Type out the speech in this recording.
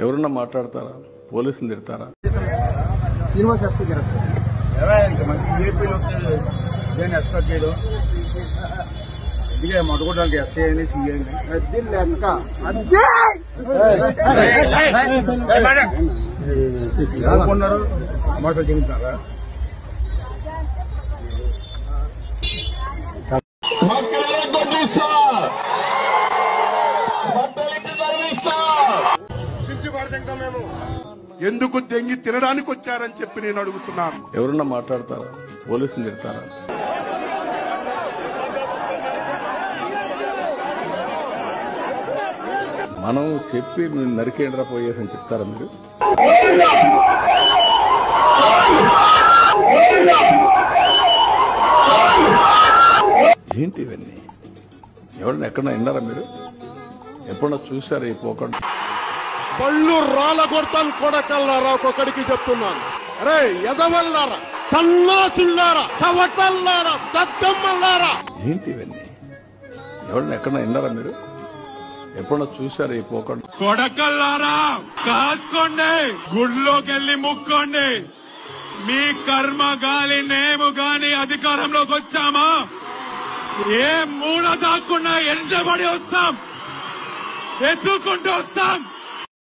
ఎవరన్నా మాట్లాడతారా? పోలీసులు తిడతారా? శ్రీనివాస్ ఎస్సీ గారు ఏపీలో ఎక్స్పెక్ట్ చేయడం ఇదిగే మొదలుకోవడానికి ఎస్సీ అని సీఏ అది లెక్క అనుకున్నారు మాటలు చెబుతారా? మేము ఎందుకు దెంగి తినడానికి వచ్చారని చెప్పి నేను అడుగుతున్నాను. ఎవరన్నా మాట్లాడతారా? పోలీసులు తిడతారా? మనం చెప్పి మీరు నరికేంద్ర పోయేసని చెప్తారా మీరు? ఏంటి ఇవన్నీ? ఎవరన్నా ఎక్కడన్నా విన్నారా మీరు? ఎప్పుడన్నా చూసారా ఈ పోకుండా? పళ్ళు రాళ్ళ కొడతాను కొడకల్లారా. ఒక్కొక్కడికి చెప్తున్నాను, అరే ఎదవల్లారా, సన్నాసుల్లారా, చవటల్లారా, దద్దమ్మల్లారా. ఏంటి ఇవన్నీ? ఎవరన్నా ఎక్కడన్నా విన్నారా మీరు? ఎప్పుడన్నా చూసారా ఈ పోకుండా? కొడకల్లారా కాసుకోండి, గుడిలోకి వెళ్లి ముక్కోండి. మీ కర్మ గాలి మేము గాని అధికారంలోకి వచ్చామా ఏ మూడ దాక్కున్నా ఎండబడి వస్తాం, ఎత్తుకుంటూ వస్తాం.